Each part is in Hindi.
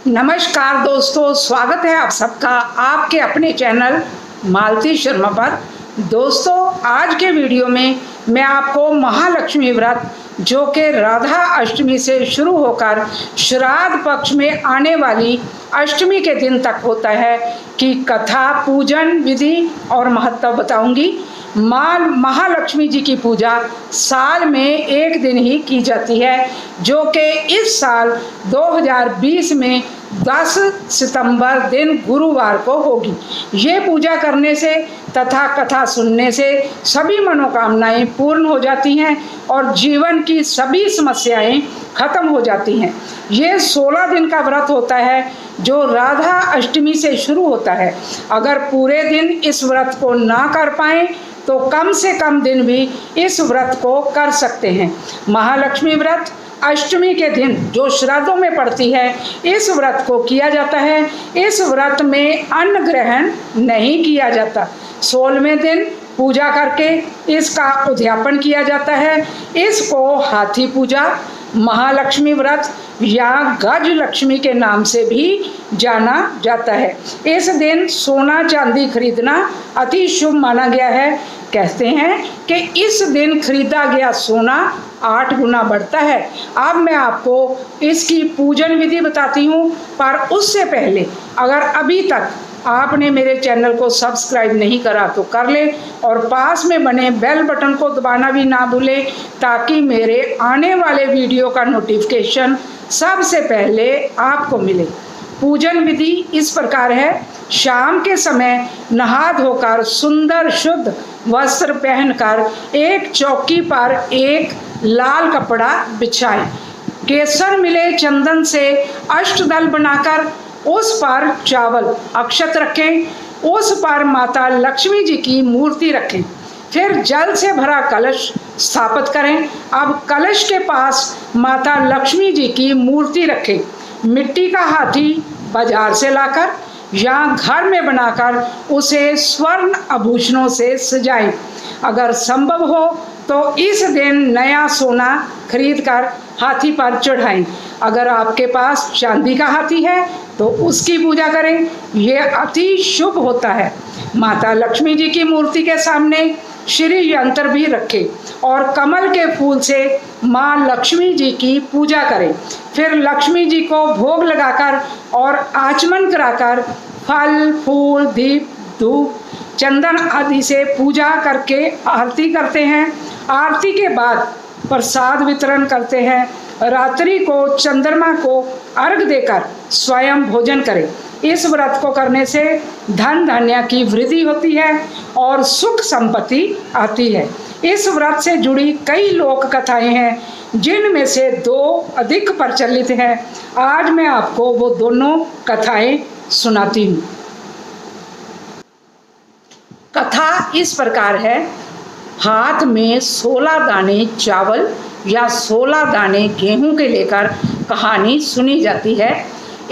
नमस्कार दोस्तों, स्वागत है आप सबका आपके अपने चैनल मालती शर्मा पर। दोस्तों, आज के वीडियो में मैं आपको महालक्ष्मी व्रत जो कि राधा अष्टमी से शुरू होकर श्राद्ध पक्ष में आने वाली अष्टमी के दिन तक होता है कि कथा, पूजन विधि और महत्व बताऊंगी। माँ महालक्ष्मी जी की पूजा साल में एक दिन ही की जाती है, जो कि इस साल 2020 में 10 सितंबर दिन गुरुवार को होगी। ये पूजा करने से तथा कथा सुनने से सभी मनोकामनाएं पूर्ण हो जाती हैं और जीवन की सभी समस्याएं खत्म हो जाती हैं। ये 16 दिन का व्रत होता है जो राधा अष्टमी से शुरू होता है। अगर पूरे दिन इस व्रत को ना कर पाएं तो कम से कम दिन भी इस व्रत को कर सकते हैं। महालक्ष्मी व्रत अष्टमी के दिन जो श्राद्धों में पड़ती है, इस व्रत को किया जाता है। इस व्रत में अन्न ग्रहण नहीं किया जाता। 16वें दिन पूजा करके इसका उद्यापन किया जाता है। इसको हाथी पूजा, महालक्ष्मी व्रत या गज लक्ष्मी के नाम से भी जाना जाता है। इस दिन सोना चांदी खरीदना अति शुभ माना गया है। कहते हैं कि इस दिन खरीदा गया सोना 8 गुना बढ़ता है। अब मैं आपको इसकी पूजन विधि बताती हूँ, पर उससे पहले अगर अभी तक आपने मेरे चैनल को सब्सक्राइब नहीं करा तो कर ले और पास में बने बेल बटन को दबाना भी ना भूलें, ताकि मेरे आने वाले वीडियो का नोटिफिकेशन सबसे पहले आपको मिले। पूजन विधि इस प्रकार है। शाम के समय नहा धोकर सुंदर शुद्ध वस्त्र पहनकर एक चौकी पर एक लाल कपड़ा बिछाएं। केसर मिले चंदन से अष्टदल बनाकर उस पर चावल अक्षत रखें। उस पर माता लक्ष्मी जी की मूर्ति रखें। फिर जल से भरा कलश स्थापित करें। अब कलश के पास माता लक्ष्मी जी की मूर्ति रखें। मिट्टी का हाथी बाजार से लाकर या घर में बनाकर उसे स्वर्ण आभूषणों से सजाएं। अगर संभव हो तो इस दिन नया सोना खरीदकर हाथी पर चढ़ाएं। अगर आपके पास चांदी का हाथी है तो उसकी पूजा करें, यह अति शुभ होता है। माता लक्ष्मी जी की मूर्ति के सामने श्री यंत्र भी रखें और कमल के फूल से माँ लक्ष्मी जी की पूजा करें। फिर लक्ष्मी जी को भोग लगाकर और आचमन कराकर फल, फूल, दीप, धूप, चंदन आदि से पूजा करके आरती करते हैं। आरती के बाद प्रसाद वितरण करते हैं। रात्रि को चंद्रमा को अर्घ देकर स्वयं भोजन करें। इस व्रत को करने से धन धान्य की वृद्धि होती है और सुख संपत्ति आती है। इस व्रत से जुड़ी कई लोक कथाएं हैं, जिनमें से 2 अधिक प्रचलित हैं। आज मैं आपको वो दोनों कथाएं सुनाती हूँ। कथा इस प्रकार है। हाथ में 16 दाने चावल या 16 दाने गेहूं के लेकर कहानी सुनी जाती है।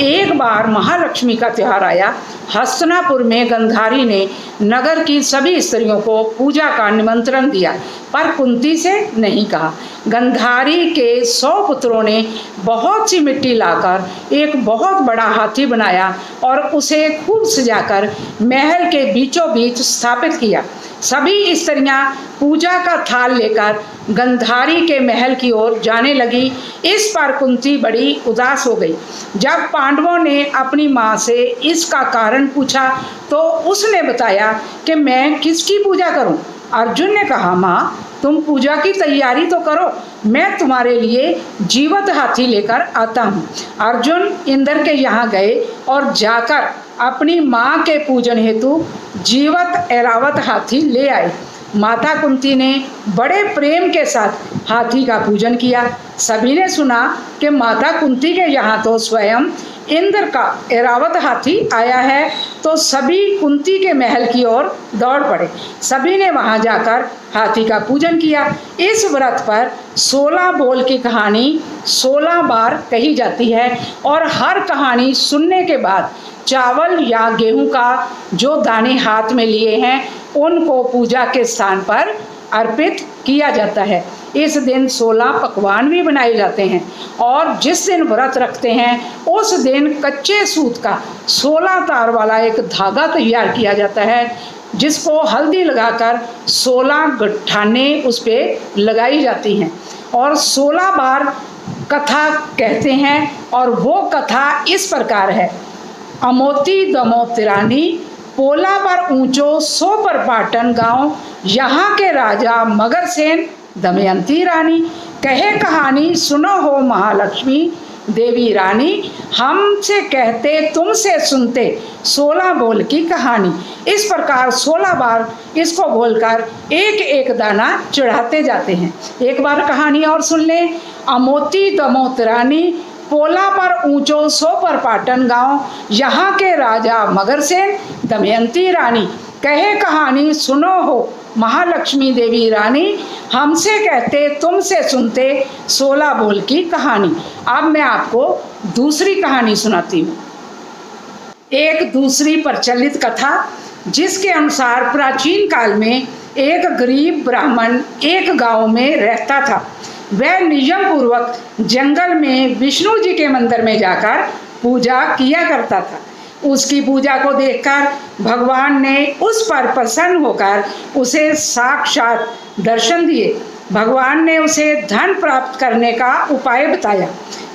एक बार महालक्ष्मी का त्यौहार आया। हस्तिनापुर में गंधारी ने नगर की सभी स्त्रियों को पूजा का निमंत्रण दिया, पर कुंती से नहीं कहा। गंधारी के 100 पुत्रों ने बहुत सी मिट्टी लाकर एक बहुत बड़ा हाथी बनाया और उसे खूब सजाकर महल के बीचों बीच स्थापित किया। सभी स्त्रियां पूजा का थाल लेकर गंधारी के महल की ओर जाने लगी। इस पर कुंती बड़ी उदास हो गई। जब पांडवों ने अपनी माँ से इसका कारण पूछा तो उसने बताया कि मैं किसकी पूजा करूं। अर्जुन ने कहा, माँ तुम पूजा की तैयारी तो करो, मैं तुम्हारे लिए जीवत हाथी लेकर आता हूँ। अर्जुन इंद्र के यहाँ गए और जाकर अपनी माँ के पूजन हेतु जीवत ऐरावत हाथी ले आए। माता कुंती ने बड़े प्रेम के साथ हाथी का पूजन किया। सभी ने सुना कि माता कुंती के यहाँ तो स्वयं इंद्र का ऐरावत हाथी आया है, तो सभी कुंती के महल की ओर दौड़ पड़े। सभी ने वहां जाकर हाथी का पूजन किया। इस व्रत पर 16 बोल की कहानी 16 बार कही जाती है और हर कहानी सुनने के बाद चावल या गेहूं का जो दाने हाथ में लिए हैं उनको पूजा के स्थान पर अर्पित किया जाता है। इस दिन 16 पकवान भी बनाए जाते हैं और जिस दिन व्रत रखते हैं उस दिन कच्चे सूत का 16 तार वाला एक धागा तैयार किया जाता है, जिसको हल्दी लगाकर 16 गठाने उस पर लगाई जाती हैं और 16 बार कथा कहते हैं। और वो कथा इस प्रकार है। अमोती दमोतिरानी पोला पर ऊंचो सो पर पाटन गांव, यहाँ के राजा मगरसेन दमयंती रानी, कहे कहानी सुनो हो महालक्ष्मी देवी रानी, हमसे कहते तुमसे सुनते 16 बोल की कहानी। इस प्रकार 16 बार इसको बोलकर एक एक दाना चढ़ाते जाते हैं। एक बार कहानी और सुन लें। अमोती दमोतिरानी पोला पर ऊंचो सो पर पाटन गांव, यहाँ के राजा मगरसेन दमयंती रानी, कहे कहानी सुनो हो महालक्ष्मी देवी रानी, हमसे कहते तुमसे सुनते 16 बोल की कहानी। अब मैं आपको दूसरी कहानी सुनाती हूँ। एक दूसरी प्रचलित कथा, जिसके अनुसार प्राचीन काल में एक गरीब ब्राह्मण एक गांव में रहता था। वह नियम पूर्वक जंगल में विष्णु जी के मंदिर में जाकर पूजा किया करता था। उसकी पूजा को देखकर भगवान ने उस पर प्रसन्न होकर उसे साक्षात दर्शन दिए। भगवान ने उसे धन प्राप्त करने का उपाय बताया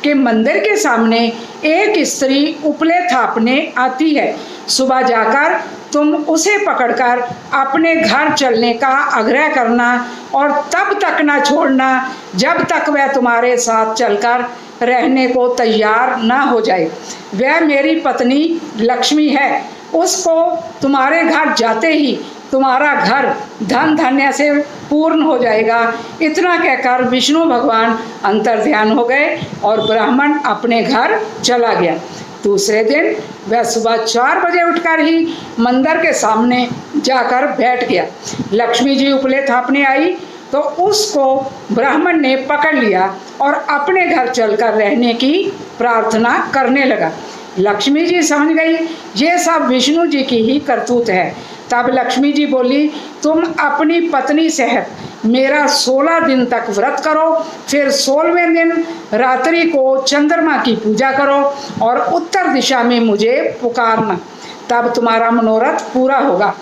कि मंदिर के सामने एक स्त्री उपले थापने आती है। सुबह जाकर तुम उसे पकड़कर अपने घर चलने का आग्रह करना और तब तक ना छोड़ना जब तक वह तुम्हारे साथ चलकर रहने को तैयार ना हो जाए। वह मेरी पत्नी लक्ष्मी है। उसको तुम्हारे घर जाते ही तुम्हारा घर धन धान्य से पूर्ण हो जाएगा। इतना कहकर विष्णु भगवान अंतर्ध्यान हो गए और ब्राह्मण अपने घर चला गया। दूसरे दिन वह सुबह 4 बजे उठकर ही मंदिर के सामने जाकर बैठ गया। लक्ष्मी जी उपले थापने आई तो उसको ब्राह्मण ने पकड़ लिया और अपने घर चलकर रहने की प्रार्थना करने लगा। लक्ष्मी जी समझ गई ये सब विष्णु जी की ही करतूत है। तब लक्ष्मी जी बोली, तुम अपनी पत्नी सहित मेरा 16 दिन तक व्रत करो, फिर 16वें दिन रात्रि को चंद्रमा की पूजा करो और उत्तर दिशा में मुझे पुकारना, तब तुम्हारा मनोरथ पूरा होगा।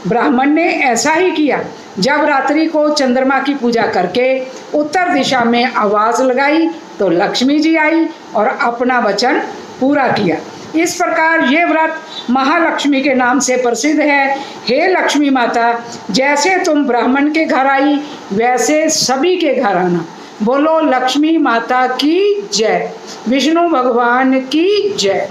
ब्राह्मण ने ऐसा ही किया। जब रात्रि को चंद्रमा की पूजा करके उत्तर दिशा में आवाज़ लगाई तो लक्ष्मी जी आई और अपना वचन पूरा किया। इस प्रकार ये व्रत महालक्ष्मी के नाम से प्रसिद्ध है। हे लक्ष्मी माता, जैसे तुम ब्राह्मण के घर आई वैसे सभी के घर आना। बोलो लक्ष्मी माता की जय, विष्णु भगवान की जय।